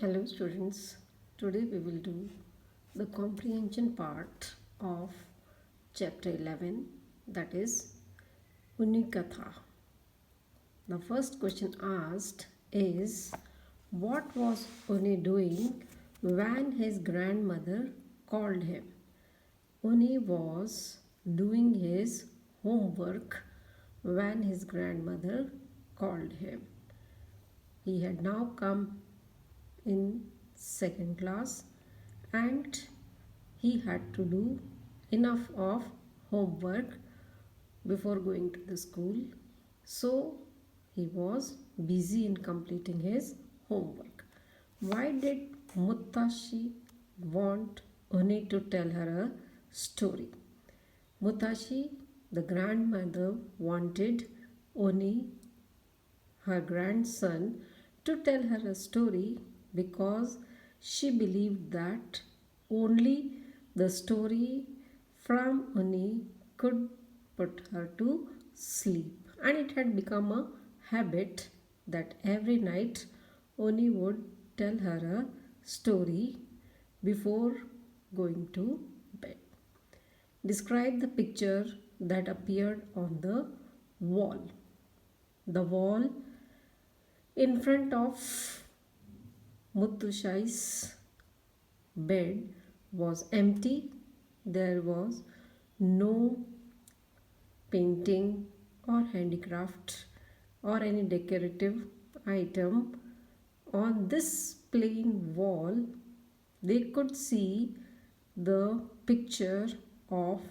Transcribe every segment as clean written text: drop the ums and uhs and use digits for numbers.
Hello students, today we will do the comprehension part of chapter 11, that is Unnikatha. The first question asked is, what was Uni doing when his grandmother called him? Uni was doing his homework when his grandmother called him. He had now come in second class and he had to do enough of homework before going to the school, so he was busy in completing his homework. Why did Muttashi want Oni to tell her a story? Muttashi, the grandmother, wanted Oni, her grandson, to tell her a story because she believed that only the story from Oni could put her to sleep, and it had become a habit that every night Oni would tell her a story before going to bed. Describe the picture that appeared on the wall. The wall in front of Muttushai's bed was empty. There was no painting or handicraft or any decorative item. On this plain wall, they could see the picture of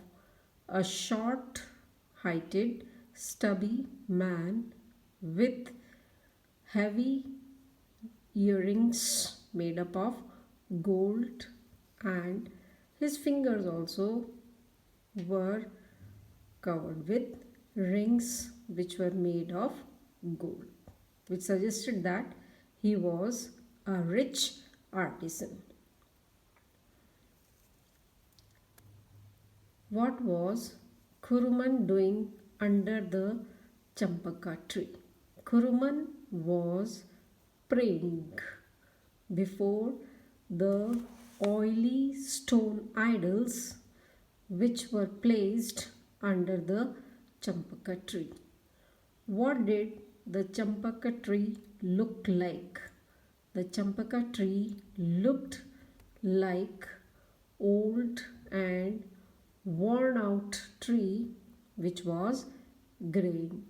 a short heighted, stubby man with heavy earrings made up of gold, and his fingers also were covered with rings which were made of gold, which suggested that he was a rich artisan. What was Kuruman doing under the Champaka tree? Kuruman was praying before the oily stone idols which were placed under the Champaka tree. What did the Champaka tree look like? The Champaka tree looked like old and worn out tree which was green.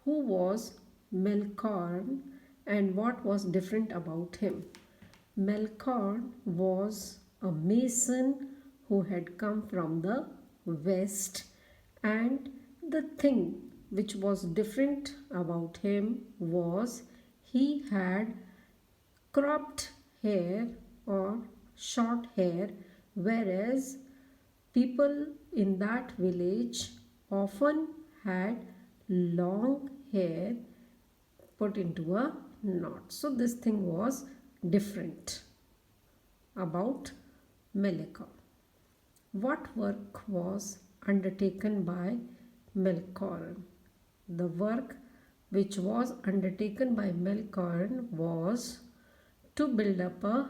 Who was Melkorn and what was different about him? Melkorn was a mason who had come from the west, and the thing which was different about him was he had cropped hair or short hair, whereas people in that village often had long hair put into a knot. So this thing was different about Melchior. What work was undertaken by Melchior? The work which was undertaken by Melchior was to build up a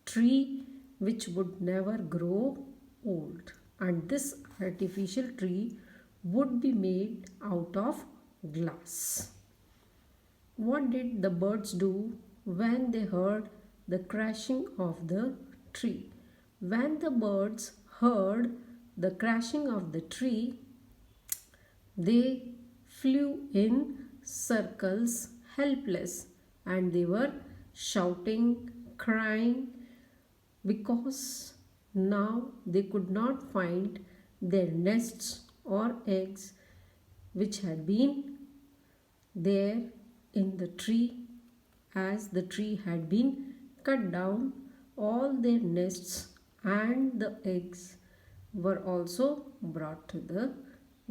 tree which would never grow old, and this artificial tree would be made out of glass. What did the birds do when they heard the crashing of the tree? When the birds heard the crashing of the tree, they flew in circles, helpless, and they were shouting, crying, because now they could not find their nests or eggs which had been there in the tree. As the tree had been cut down, all their nests and the eggs were also brought to the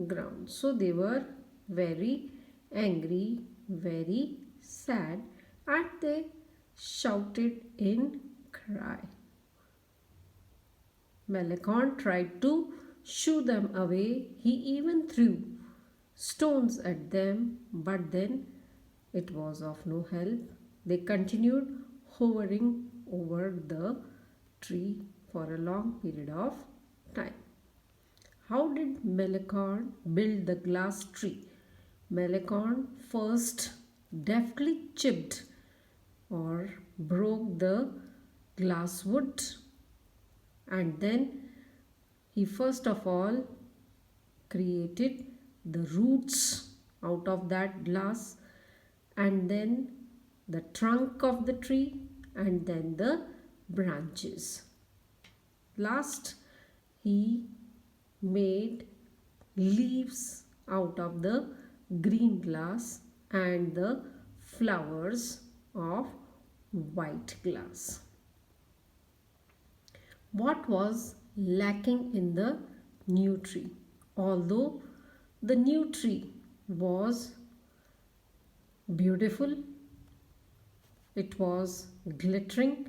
ground. So they were very angry, very sad, and they shouted in cry. Melicon tried to shoo them away. He even threw stones at them, but then it was of no help. They continued hovering over the tree for a long period of time. How did Melicorn build the glass tree? Melicorn first deftly chipped or broke the glass wood, and then he first of all created the roots out of that glass, and then the trunk of the tree, and then the branches. Last, he made leaves out of the green glass and the flowers of white glass. What was lacking in the new tree? Although the new tree was beautiful, it was glittering,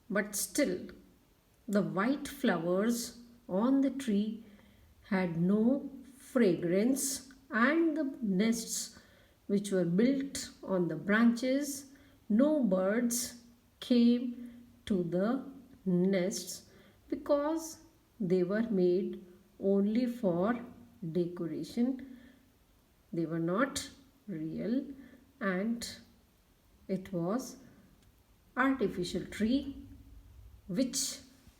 but still the white flowers on the tree had no fragrance, and the nests which were built on the branches, no birds came to the nests because they were made only for decoration. They were not real, and it was artificial tree which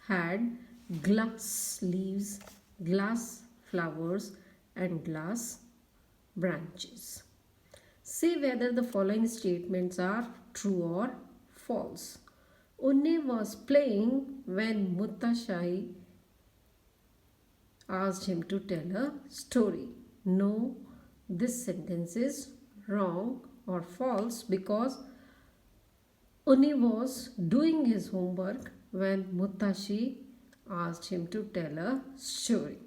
had glass leaves, glass flowers and glass branches. Say whether the following statements are true or false. Unne was playing when Muttashai asked him to tell a story. No, this sentence is wrong or false because Unni was doing his homework when Muttashi asked him to tell a story.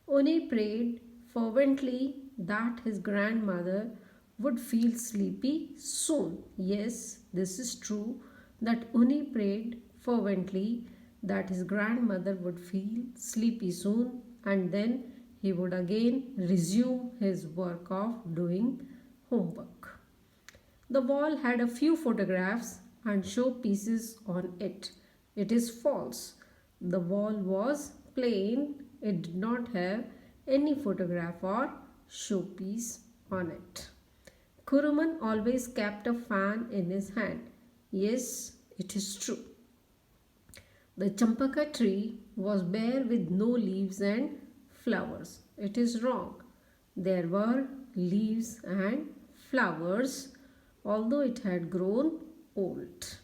Unni prayed fervently that his grandmother would feel sleepy soon. Yes, this is true that Unni prayed fervently that his grandmother would feel sleepy soon, and then he would again resume his work of doing homework. The wall had a few photographs and showpieces on it. It is false. The wall was plain. It did not have any photograph or showpiece on it. Kuruman always kept a fan in his hand. Yes, it is true. The champaka tree was bare with no leaves and flowers. It is wrong. There were leaves and flowers, although it had grown old.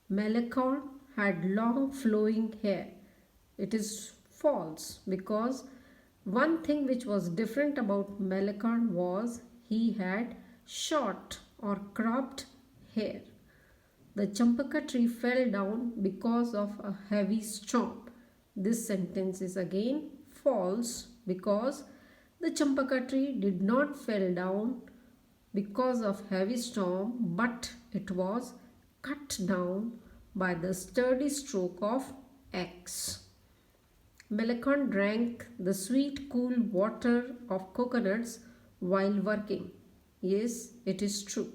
Melicorn had long flowing hair. It is false because one thing which was different about Melicorn was he had short or cropped hair. The champaka tree fell down because of a heavy storm. This sentence is again false because the champaka tree did not fall down because of heavy storm, but it was cut down by the sturdy stroke of axe. Melicorn drank the sweet cool water of coconuts while working. Yes, it is true.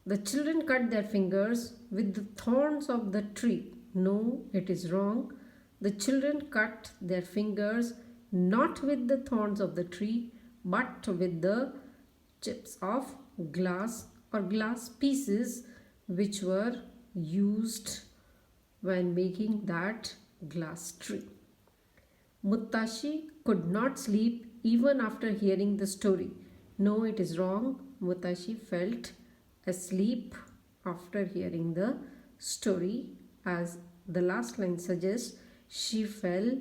The children cut their fingers with the thorns of the tree. No, it is wrong. The children cut their fingers not with the thorns of the tree, but with the chips of glass or glass pieces which were used when making that glass tree. Muttashi could not sleep even after hearing the story. No, it is wrong. Muttashi felt asleep after hearing the story, as the last line suggests. She fell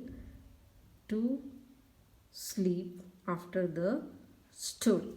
to sleep after the story.